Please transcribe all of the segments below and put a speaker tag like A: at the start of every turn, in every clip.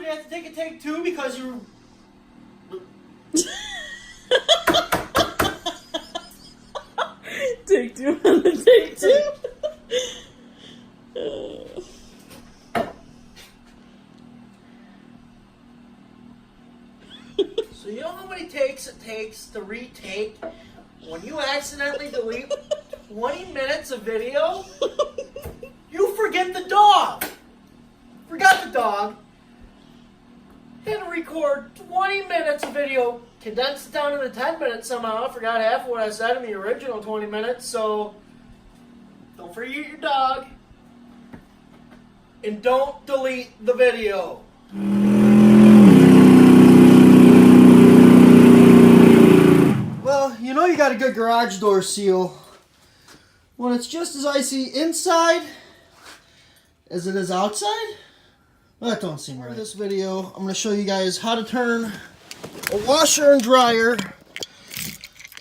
A: we have to take a take two because you.
B: Take two on the take two.
A: So you know how many takes it takes to retake when you accidentally delete 20 minutes of video? You forget the dog. Forgot the dog. Had to record 20 minutes of video, condensed it down into 10 minutes somehow. I forgot half of what I said in the original 20 minutes, so don't forget your dog. And don't delete the video. Well, you know you got a good garage door seal when it's just as icy inside as it is outside. Well, that don't seem right. For this video, I'm going to show you guys how to turn a washer and dryer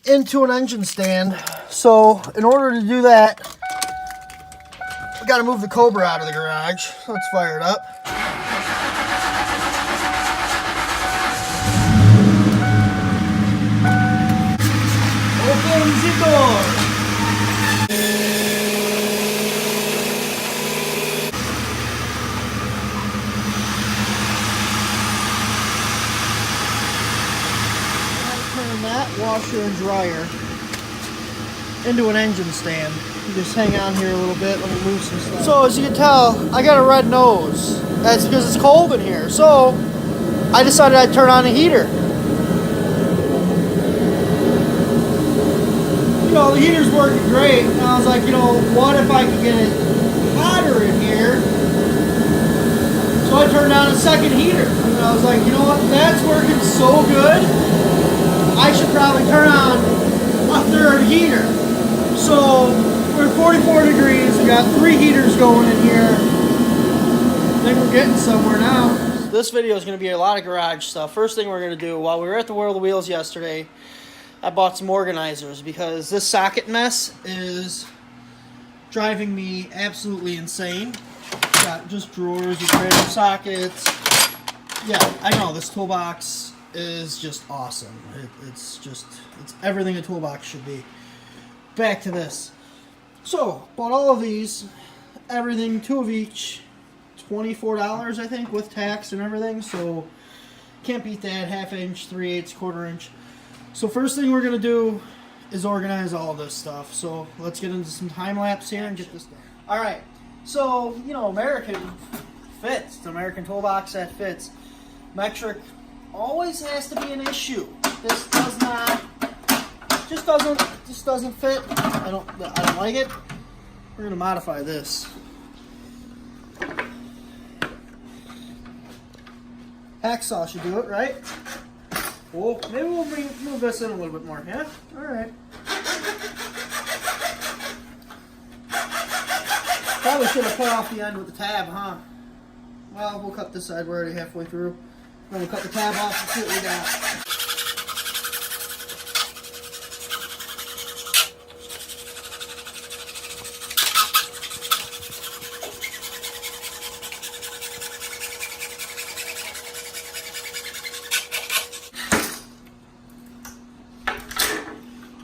A: into an engine stand. So, in order to do that, we got to move the Cobra out of the garage. So let's fire it up. Open the door. That washer and dryer into an engine stand. You just hang on here a little bit, let me move some stuff. So as you can tell, I got a red nose. That's because it's cold in here. So I decided I'd turn on the heater. You know, the heater's working great. And I was like, you know, what if I could get it hotter in here? So I turned on a second heater. And I was like, you know what, that's working so good. I should probably turn on a third heater. So we're 44 degrees. We got 3 heaters going in here. I think we're getting somewhere now. This video is going to be a lot of garage stuff. First thing we're going to do, while we were at the World of Wheels yesterday, I bought some organizers because this socket mess is driving me absolutely insane. Got just drawers with random sockets. Yeah, I know, this toolbox is just awesome. It's everything a toolbox should be. Back to this. So, bought all of these, everything, 2 of each, $24 I think with tax and everything, so can't beat that. 1/2 inch, 3/8, 1/4 inch. So first thing we're going to do is organize all of this stuff. So let's get into some time lapse here and get this done. Alright, so, you know, American fits. The American toolbox that fits. Metric always has to be an issue. This does not, just doesn't fit. I don't like it. We're gonna modify this. Hacksaw should do it, right? Well, maybe we'll move this in a little bit more. Yeah. All right. Probably should have cut off the end with the tab, huh? Well, we'll cut this side. We're already halfway through. Then we'll cut the tab off and see what we got.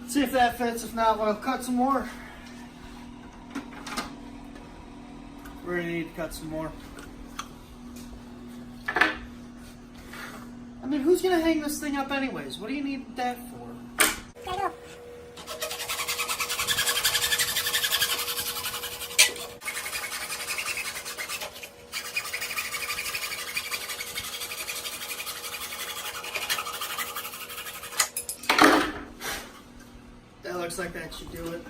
A: See if that fits. If not, we'll cut some more. We're gonna need to cut some more. I mean, who's gonna hang this thing up anyways? What do you need that for? That looks like that should do it.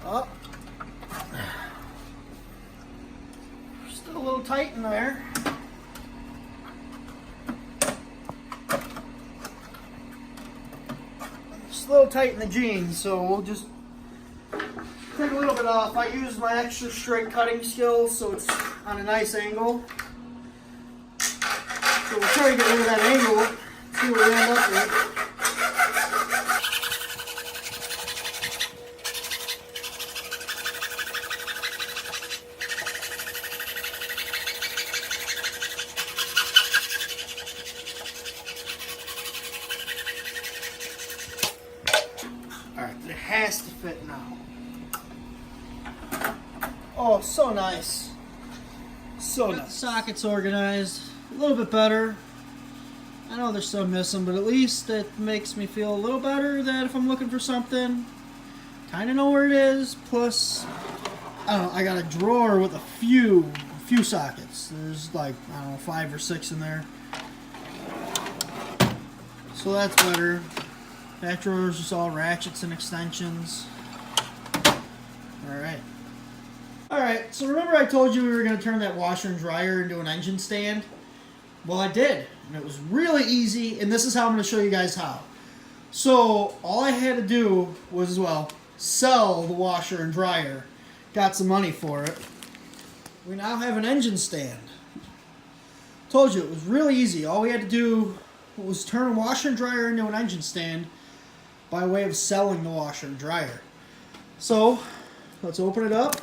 A: Oh. Still a little tight in there. Just a little tight in the jeans, so we'll just take a little bit off. I use my extra straight cutting skills so it's on a nice angle. So we'll try to get rid of that angle, see what we end up with. has to fit now. Oh, so nice. So nice. The sockets organized a little bit better. I know there's some missing, but at least it makes me feel a little better that if I'm looking for something, kind of know where it is. Plus, I don't know, I got a drawer with a few sockets. There's like, I don't know, 5 or 6 in there. So that's better. That drawer is just all ratchets and extensions. Alright. Alright, so remember I told you we were going to turn that washer and dryer into an engine stand? Well, I did. And it was really easy, and this is how I'm going to show you guys how. So, all I had to do was, well, sell the washer and dryer. Got some money for it. We now have an engine stand. Told you, it was really easy. All we had to do was turn a washer and dryer into an engine stand by way of selling the washer and dryer. So, let's open it up.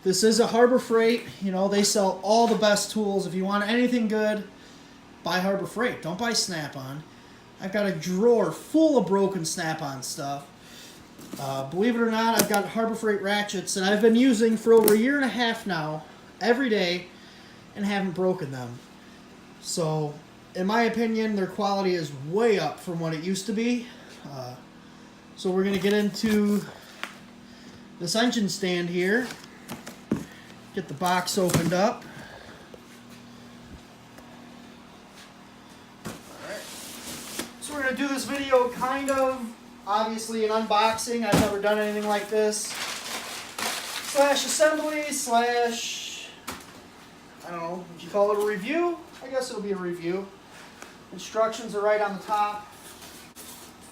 A: This is a Harbor Freight. You know, they sell all the best tools. If you want anything good, buy Harbor Freight. Don't buy Snap-on. I've got a drawer full of broken Snap-on stuff. Believe it or not, I've got Harbor Freight ratchets that I've been using for over a year and a half now, every day, and haven't broken them. So, in my opinion, their quality is way up from what it used to be. So we're going to get into this engine stand here. Get the box opened up. Alright. So we're going to do this video kind of, obviously, an unboxing. I've never done anything like this. Slash assembly, slash, I don't know, would you call it a review? I guess it'll be a review. Instructions are right on the top.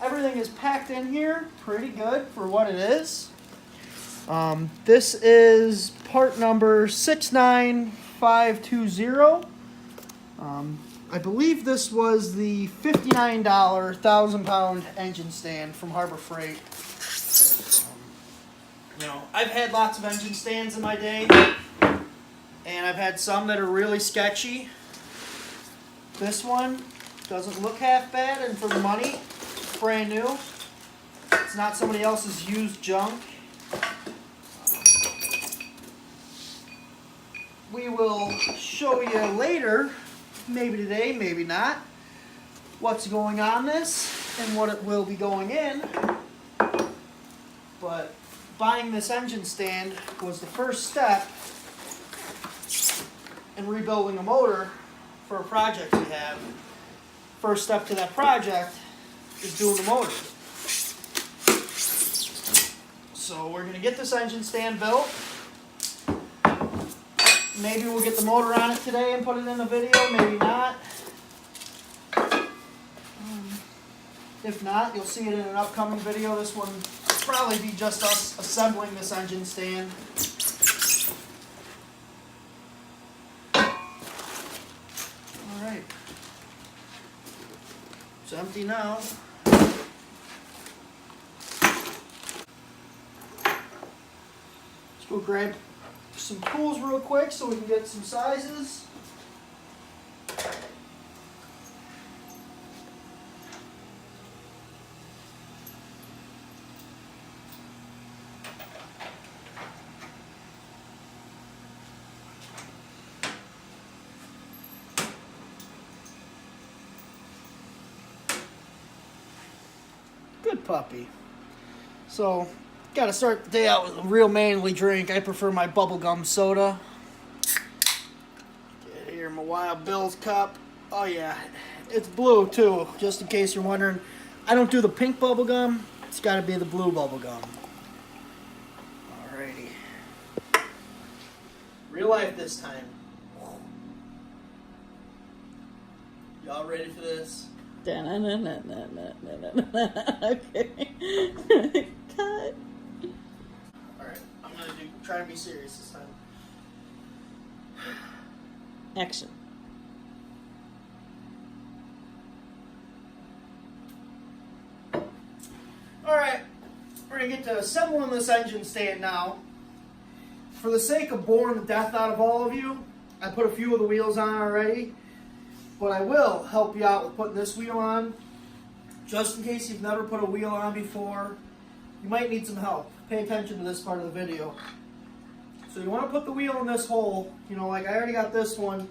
A: Everything is packed in here pretty good for what it is. This is part number 69520. I believe this was the $59 1,000-pound engine stand from Harbor Freight. You know, I've had lots of engine stands in my day, and I've had some that are really sketchy. This one doesn't look half bad, and for the money, it's brand new. It's not somebody else's used junk. We will show you later, maybe today, maybe not, what's going on this and what it will be going in. But buying this engine stand was the first step in rebuilding a motor for a project we have. First step to that project is doing the motor. So we're going to get this engine stand built. Maybe we'll get the motor on it today and put it in the video, maybe not. If not, you'll see it in an upcoming video. This one will probably be just us assembling this engine stand. Alright. It's empty now. Let's go grab some tools real quick so we can get some sizes. Good puppy. So, gotta start the day out with a real manly drink. I prefer my bubblegum soda. Get here my Wild Bill's cup. Oh yeah, it's blue too, just in case you're wondering. I don't do the pink bubblegum. It's gotta be the blue bubblegum. Alrighty. Real life this time. Y'all ready for this?
B: Okay. Cut.
A: Alright, I'm gonna try to be serious this time.
B: Action.
A: Alright, we're gonna get to assembling this engine stand now. For the sake of boring the death out of all of you, I put a few of the wheels on already. But I will help you out with putting this wheel on. Just in case you've never put a wheel on before, you might need some help. Pay attention to this part of the video. So you want to put the wheel in this hole. You know, like I already got this one.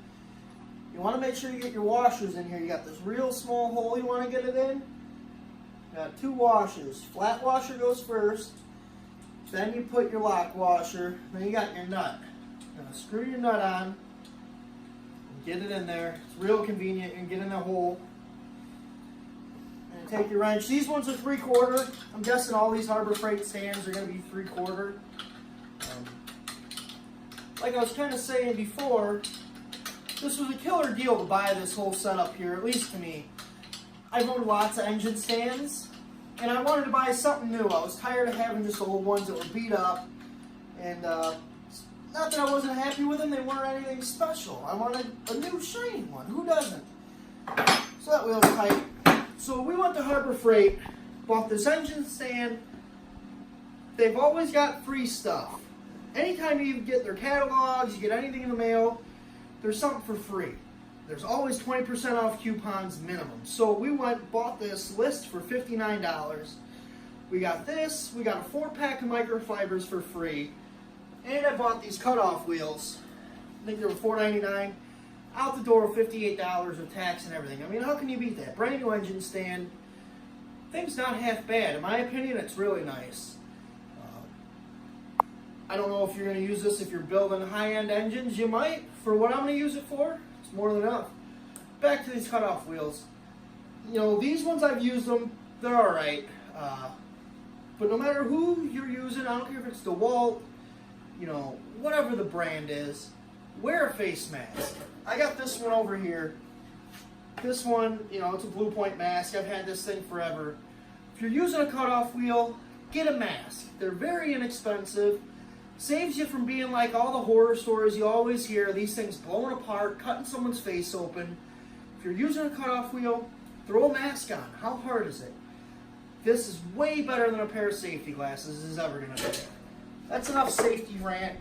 A: You want to make sure you get your washers in here. You got this real small hole you want to get it in. You got 2 washers. Flat washer goes first. Then you put your lock washer. Then you got your nut. Now screw your nut on. And get it in there. It's real convenient. You can get in the hole. And take your wrench. These ones are 3/4. I'm guessing all these Harbor Freight stands are going to be 3/4. Like I was kind of saying before, this was a killer deal to buy this whole setup here, at least to me. I've owned lots of engine stands, and I wanted to buy something new. I was tired of having just old ones that were beat up, and not that I wasn't happy with them, they weren't anything special. I wanted a new shiny one. Who doesn't? So that wheel's tight. So we went to Harbor Freight, bought this engine stand. They've always got free stuff. Anytime you get their catalogs, you get anything in the mail, there's something for free. There's always 20% off coupons minimum. So we went, bought this list for $59. We got this, we got a 4-pack of microfibers for free, and I bought these cutoff wheels. I think they were $4.99. Out the door, $58 with tax and everything. I mean, how can you beat that? Brand new engine stand. Thing's not half bad. In my opinion, it's really nice. I don't know if you're going to use this if you're building high-end engines. You might. For what I'm going to use it for, it's more than enough. Back to these cutoff wheels. You know, these ones I've used them. They're all right. But no matter who you're using, I don't care if it's DeWalt, you know, whatever the brand is, wear a face mask. I got this one over here. This one, you know, it's a Blue Point mask. I've had this thing forever. If you're using a cutoff wheel, get a mask. They're very inexpensive. Saves you from being like all the horror stories you always hear, these things blowing apart, cutting someone's face open. If you're using a cutoff wheel, throw a mask on. How hard is it? This is way better than a pair of safety glasses is ever going to be. That's enough safety rant.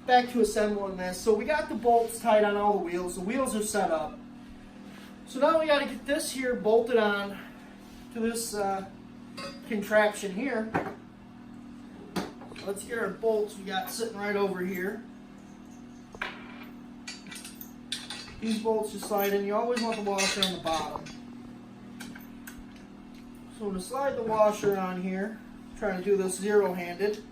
A: Back to assembling this. So we got the bolts tight on all the wheels. The wheels are set up. So now we got to get this here bolted on to this contraption here. Let's get our bolts we got sitting right over here. These bolts just slide in. You always want the washer on the bottom. So I'm going to slide the washer on here. I'm trying to do this zero-handed.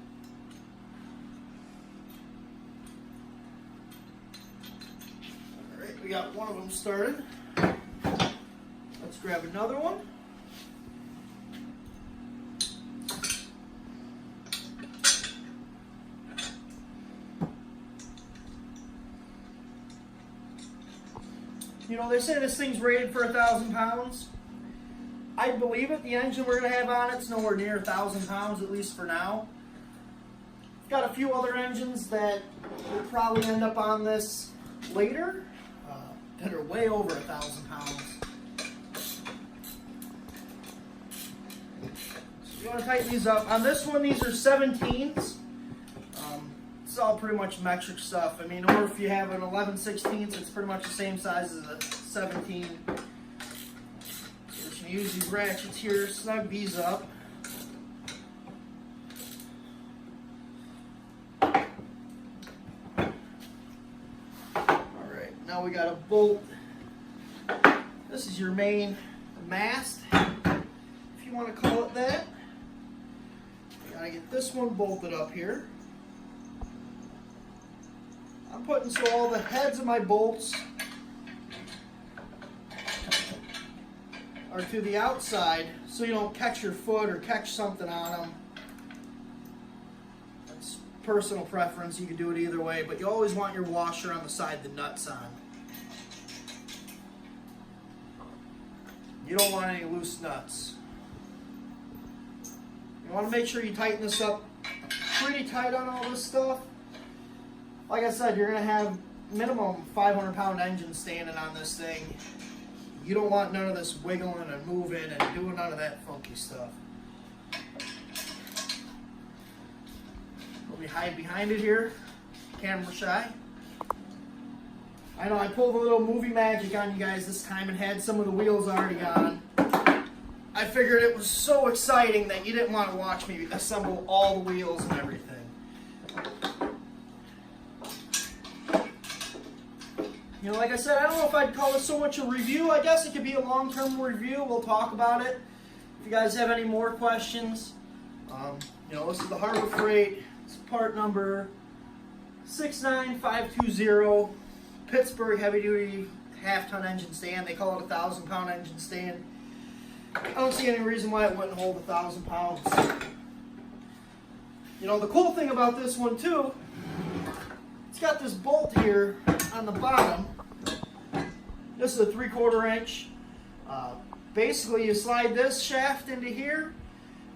A: Alright, we got one of them started. Let's grab another one. You know, they say this thing's rated for 1,000 pounds. I believe it. The engine we're going to have on it's nowhere near 1,000 pounds, at least for now. Got a few other engines that will probably end up on this later that are way over 1,000 pounds. So you want to tighten these up. On this one, these are 17s. It's all pretty much metric stuff. I mean, or if you have an 11/16, it's pretty much the same size as a 17. So we're just going to use these ratchets here, snug these up. Alright, now we got a bolt. This is your main mast, if you want to call it that. You got to get this one bolted up here. I'm putting so all the heads of my bolts are to the outside so you don't catch your foot or catch something on them. That's personal preference. You can do it either way, but you always want your washer on the side the nut's on. You don't want any loose nuts. You want to make sure you tighten this up pretty tight on all this stuff. Like I said, you're going to have minimum 500-pound engine standing on this thing. You don't want none of this wiggling and moving and doing none of that funky stuff. Let me hide behind it here. Camera shy. I know I pulled a little movie magic on you guys this time and had some of the wheels already on. I I figured it was so exciting that you didn't want to watch me assemble all the wheels and everything. You know, like I said, I don't know if I'd call it so much a review. I guess it could be a long-term review. We'll talk about it. If you guys have any more questions, you know, this is the Harbor Freight. It's part number 69520. Pittsburgh heavy-duty half-ton engine stand. They call it a 1,000-pound engine stand. I don't see any reason why it wouldn't hold 1,000 pounds. You know, the cool thing about this one too, it's got this bolt here on the bottom. This is a 3/4 inch. Basically, you slide this shaft into here,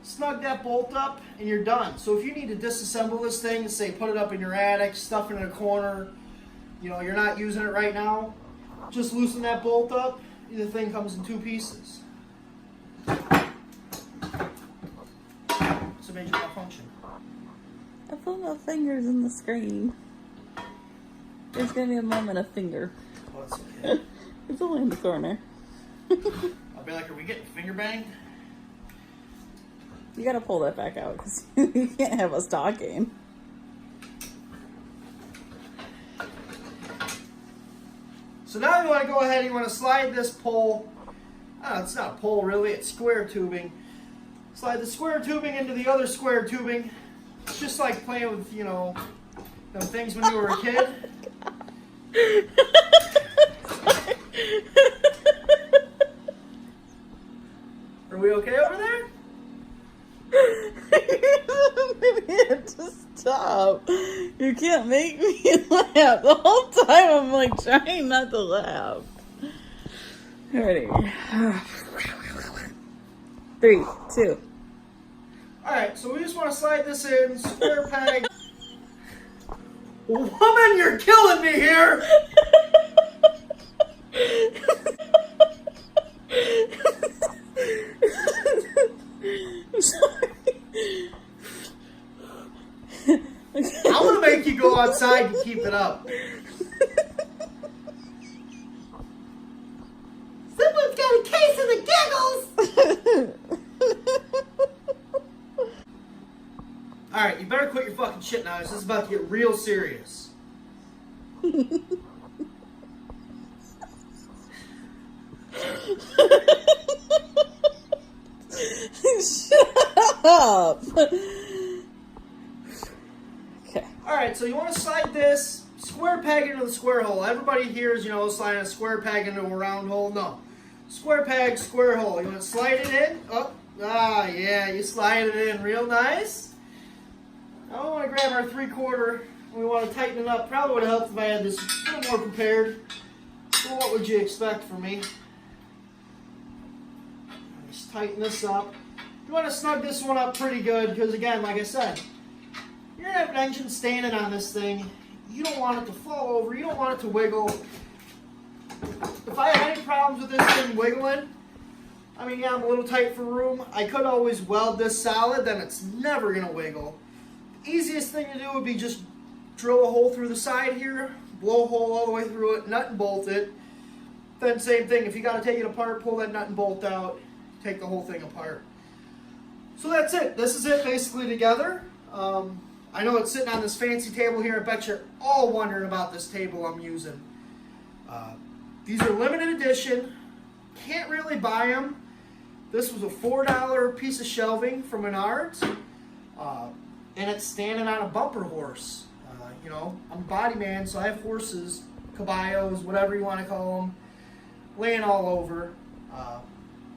A: snug that bolt up, and you're done. So if you need to disassemble this thing, say put it up in your attic, stuff it in a corner, you know, you're not using it right now, just loosen that bolt up, and the thing comes in 2 pieces. It's a major malfunction.
B: I put my fingers in the screen. There's gonna be a moment of finger.
A: Oh, it's okay.
B: It's only in the corner.
A: I'll be like, are we getting finger banged?
B: You gotta pull that back out because you can't have us talking.
A: So now you want to go ahead, you want to slide this pole. It's not a pole really, it's square tubing. Slide the square tubing into the other square tubing. It's just like playing with, you know, them things when you were a kid. Are we okay over there?
B: You have to stop. You can't make me laugh. The whole time I'm like trying not to laugh. Ready. 3, 2.
A: Alright, so we just want to slide this in, square peg. Woman, you're killing me here!
B: I'm sorry.
A: I'm gonna make you go outside and keep it up. Someone's got a case of the giggles! Alright, you better quit your fucking shit now. This is about to get real serious.
B: Shut up. Okay.
A: Alright, so you want to slide this square peg into the square hole. Everybody here is, you know, sliding a square peg into a round hole. No. Square peg, square hole. You want to slide it in? Oh, yeah, you slide it in real nice. Now we want to grab our 3/4. We want to tighten it up. Probably would have helped if I had this a little more prepared. So what would you expect from me? Just tighten this up. You want to snug this one up pretty good because, again, like I said, you're going to have an engine standing on this thing. You don't want it to fall over. You don't want it to wiggle. If I have any problems with this thing wiggling, I mean, yeah, I'm a little tight for room. I could always weld this solid, then it's never going to wiggle. The easiest thing to do would be just drill a hole through the side here, blow a hole all the way through it, nut and bolt it. Then same thing, if you got to take it apart, pull that nut and bolt out, take the whole thing apart. So that's it. This is it basically together. I know it's sitting on this fancy table here. I bet you're all wondering about this table I'm using. These are limited edition. Can't really buy them. This was a $4 piece of shelving from Menards. And it's standing on a bumper horse. You know, I'm a body man, so I have horses, caballos, whatever you want to call them, laying all over.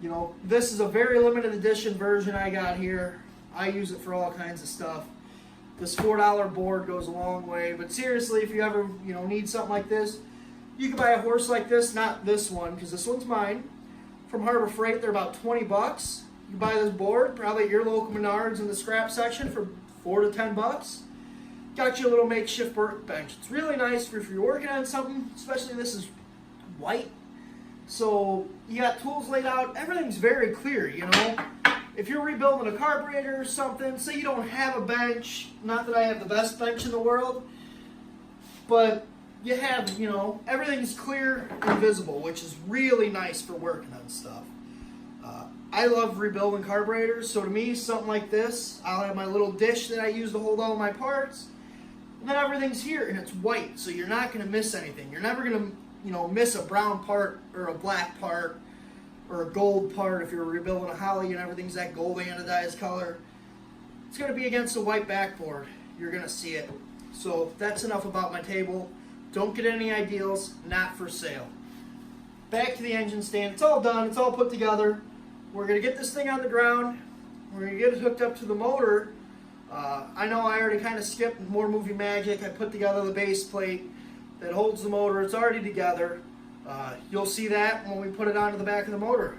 A: You know, this is a very limited edition version I got here. I use it for all kinds of stuff. This $4 board goes a long way. But seriously, if you ever, you know, need something like this, you can buy a horse like this, not this one, because this one's mine. From Harbor Freight, they're about 20 bucks. You buy this board, probably at your local Menards in the scrap section for 4 to 10 bucks. Got you a little makeshift workbench. It's really nice for if you're working on something, especially this is white. So you got tools laid out. Everything's very clear, you know. If you're rebuilding a carburetor or something, say you don't have a bench, not that I have the best bench in the world, but you have, you know, everything's clear and visible, which is really nice for working on stuff. I love rebuilding carburetors, so to me, something like this, I'll have my little dish that I use to hold all my parts, and then everything's here, and it's white, so you're not going to miss anything. You're never going to, miss a brown part or a black part or a gold part if you're rebuilding a Holly and everything's that gold anodized color. It's going to be against a white backboard. You're going to see it. So that's enough about my table. Don't get any ideals, not for sale. Back to the engine stand. It's all done. It's all put together. We're going to get this thing on the ground. We're going to get it hooked up to the motor. I know I already kind of skipped more movie magic. I put together the base plate that holds the motor. It's already together. You'll see that when we put it onto the back of the motor.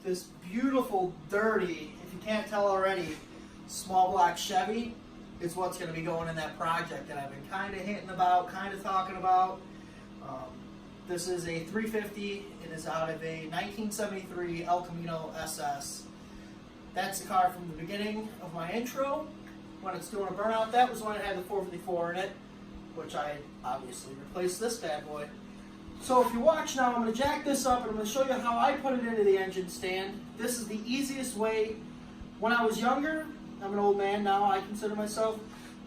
A: This beautiful, dirty, if you can't tell already, small block Chevy is what's going to be going in that project that I've been kind of hinting about, kind of talking about. This is a 350. It is out of a 1973 El Camino SS. That's the car from the beginning of my intro. When it's doing a burnout, that was when it had the 454 in it, which I obviously replaced this bad boy. So if you watch now, I'm going to jack this up and I'm going to show you how I put it into the engine stand. This is the easiest way. When I was younger, I'm an old man now, I consider myself,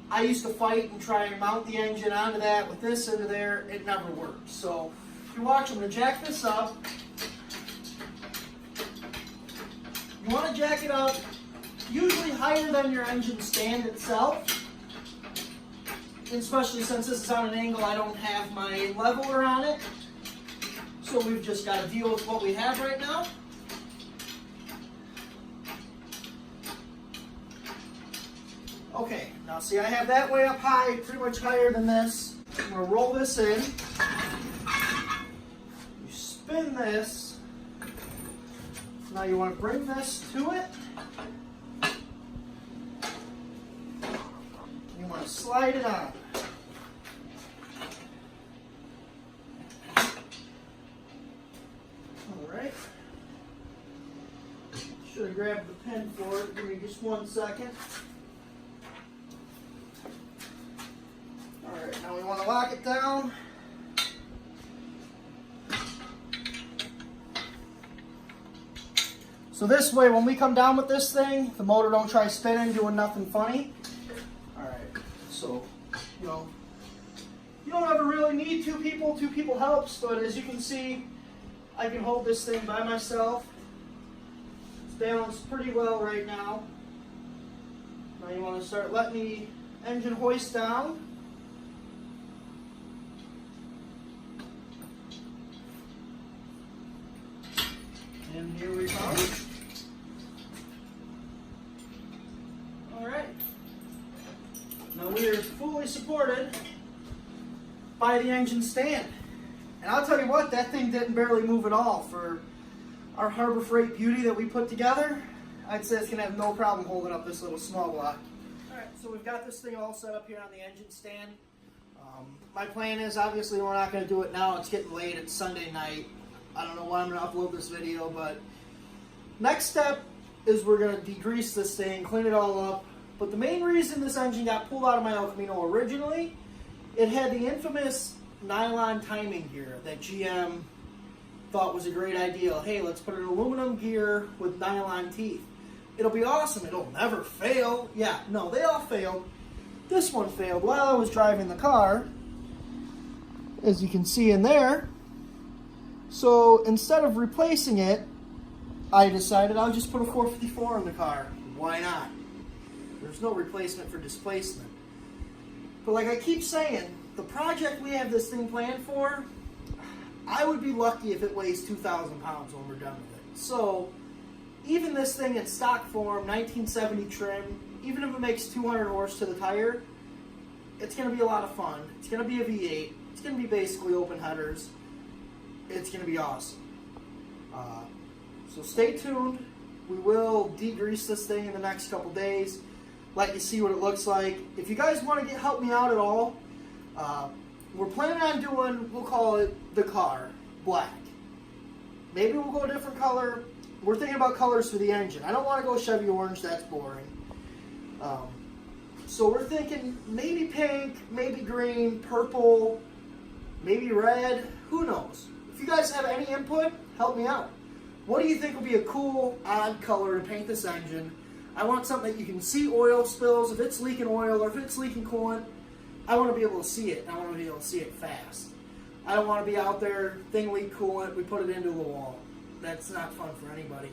A: I used to fight and try and mount the engine onto that with this into there. It never worked. So if you watch, I'm going to jack this up. You want to jack it up usually higher than your engine stand itself. Especially since this is on an angle, I don't have my leveler on it. So we've just got to deal with what we have right now. Okay, now see I have that way up high, pretty much higher than this. I'm going to roll this in. You spin this. Now you want to bring this to it. You want to slide it on. Alright. Should have grabbed the pin for it. Give me just 1 second. Alright, now we want to lock it down. So this way, when we come down with this thing, the motor don't try spinning, doing nothing funny. Alright, so, you don't ever really need two people. Two people helps, but as you can see, I can hold this thing by myself. It's balanced pretty well right now. Now you want to start letting the engine hoist down. And here we go. Alright. Now we are fully supported by the engine stand. And I'll tell you what, that thing didn't barely move at all. For our Harbor Freight beauty that we put together, I'd say it's going to have no problem holding up this little small block. Alright, so we've got this thing all set up here on the engine stand. My plan is, obviously we're not going to do it now. It's getting late. It's Sunday night. I don't know when I'm going to upload this video, but next step is we're going to degrease this thing, clean it all up. But the main reason this engine got pulled out of my El Camino originally, it had the infamous nylon timing gear that GM thought was a great idea. Hey, let's put an aluminum gear with nylon teeth. It'll be awesome. It'll never fail. Yeah, no, they all failed. This one failed while I was driving the car. As you can see in there, So instead of replacing it, I decided I'll just put a 454 in the car. Why not? There's no replacement for displacement. But like I keep saying, the project we have this thing planned for, I would be lucky if it weighs 2,000 pounds when we're done with it. So even this thing in stock form, 1970 trim, even if it makes 200 horse to the tire, it's going to be a lot of fun. It's going to be a V8. It's going to be basically open headers. It's going to be awesome. So stay tuned. We will degrease this thing in the next couple days. Let you see what it looks like. If you guys want to help me out at all, we're planning on doing, we'll call it the car, black. Maybe we'll go a different color. We're thinking about colors for the engine. I don't want to go Chevy orange, that's boring. So we're thinking maybe pink, maybe green, purple, maybe red, who knows? If you guys have any input, help me out. What do you think would be a cool, odd color to paint this engine? I want something that you can see oil spills, if it's leaking oil or if it's leaking coolant. I want to be able to see it. I want to be able to see it fast. I don't want to be out there, thing leak coolant, we put it into the wall. That's not fun for anybody.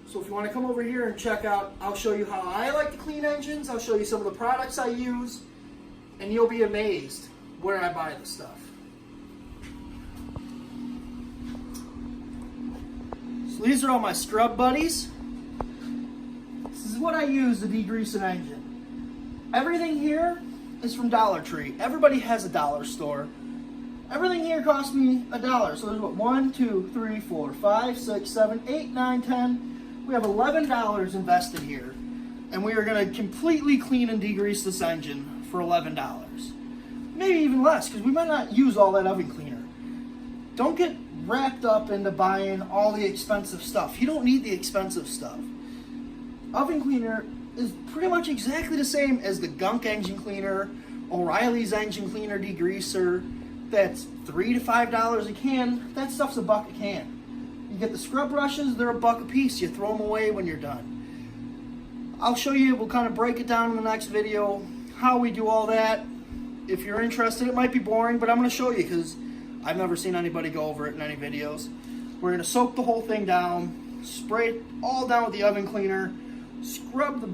A: So if you want to come over here and check out, I'll show you how I like to clean engines. I'll show you some of the products I use, and you'll be amazed where I buy the stuff. So these are all my scrub buddies. This is what I use to degrease an engine. Everything here is from Dollar Tree. Everybody has a dollar store. Everything here cost me $1. So there's what, 1, 2, 3, 4, 5, 6, 7, 8, 9, 10. We have $11 invested here. And we are going to completely clean and degrease this engine for $11. Maybe even less, because we might not use all that oven cleaner. Don't get wrapped up into buying all the expensive stuff. You don't need the expensive stuff. Oven cleaner is pretty much exactly the same as the Gunk engine cleaner, O'Reilly's engine cleaner degreaser. That's $3 to $5 a can. That stuff's $1 a can. You get the scrub brushes, they're $1 a piece. You throw them away when you're done. I'll show you, we'll kind of break it down in the next video, how we do all that. If you're interested, it might be boring, but I'm going to show you because I've never seen anybody go over it in any videos. We're going to soak the whole thing down, spray it all down with the oven cleaner, scrub the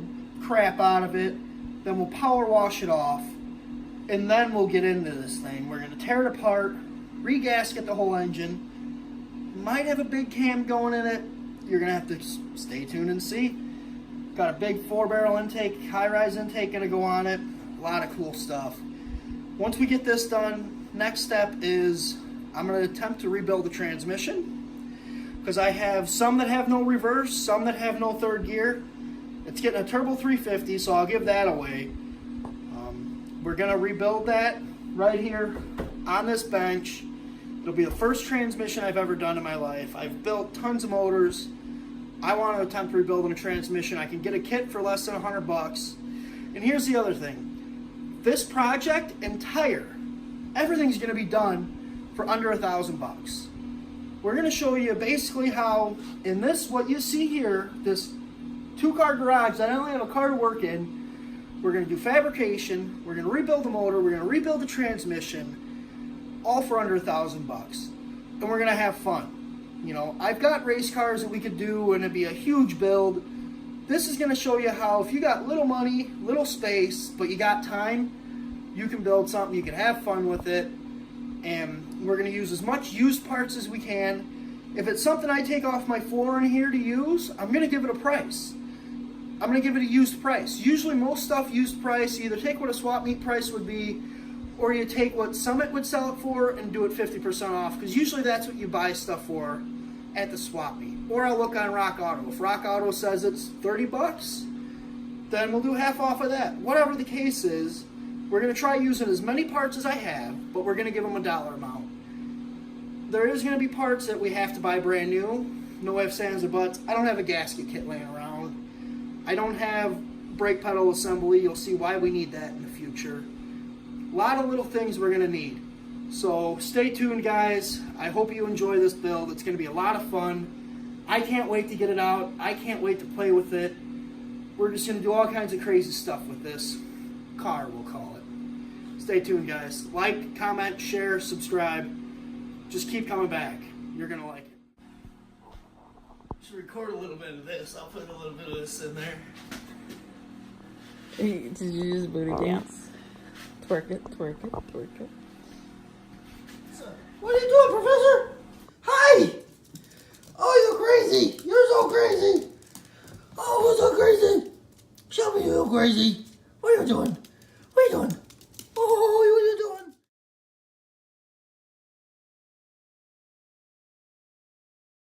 A: crap out of it, then we'll power wash it off, and then we'll get into this thing. We're going to tear it apart, re-gasket the whole engine. Might have a big cam going in it. You're going to have to stay tuned and see. Got a big 4-barrel intake, high-rise intake going to go on it. A lot of cool stuff. Once we get this done, next step is I'm going to attempt to rebuild the transmission, because I have some that have no reverse, some that have no third gear. It's getting a turbo 350, so I'll give that away. We're going to rebuild that right here on this bench. It'll be the first transmission I've ever done in my life. I've built tons of motors. I want to attempt rebuilding a transmission. I can get a kit for less than $100. And here's the other thing. This project entire, everything's going to be done for under $1,000. We're going to show you basically how, in this, what you see here, this 2-car garage that I only have a car to work in, we're going to do fabrication, we're going to rebuild the motor, we're going to rebuild the transmission, all for under $1,000. And we're going to have fun. You know, I've got race cars that we could do and it'd be a huge build. This is going to show you how, if you got little money, little space, but you got time, you can build something, you can have fun with it. And we're going to use as much used parts as we can. If it's something I take off my floor in here to use, I'm going to give it a price. I'm going to give it a used price. Usually most stuff used price, you either take what a swap meet price would be, or you take what Summit would sell it for and do it 50% off, because usually that's what you buy stuff for at the swap meet. Or I'll look on Rock Auto. If Rock Auto says it's $30, then we'll do half off of that. Whatever the case is, we're going to try using as many parts as I have, but we're going to give them a dollar amount. There is going to be parts that we have to buy brand new. No ifs, ands, or buts. I don't have a gasket kit laying around. I don't have brake pedal assembly. You'll see why we need that in the future. A lot of little things we're going to need. So stay tuned, guys. I hope you enjoy this build. It's going to be a lot of fun. I can't wait to get it out. I can't wait to play with it. We're just going to do all kinds of crazy stuff with this car, we'll call it. Stay tuned, guys. Like, comment, share, subscribe. Just keep coming back. You're gonna like it. Should record a little bit of this. I'll put a little bit of this in there.
B: Did you just booty dance? Twerk it, twerk it, twerk it.
A: What are you doing, Professor? Hi! Oh, you're crazy. You're so crazy. Oh, you're so crazy. Show me you're crazy. What are you doing? What are you doing?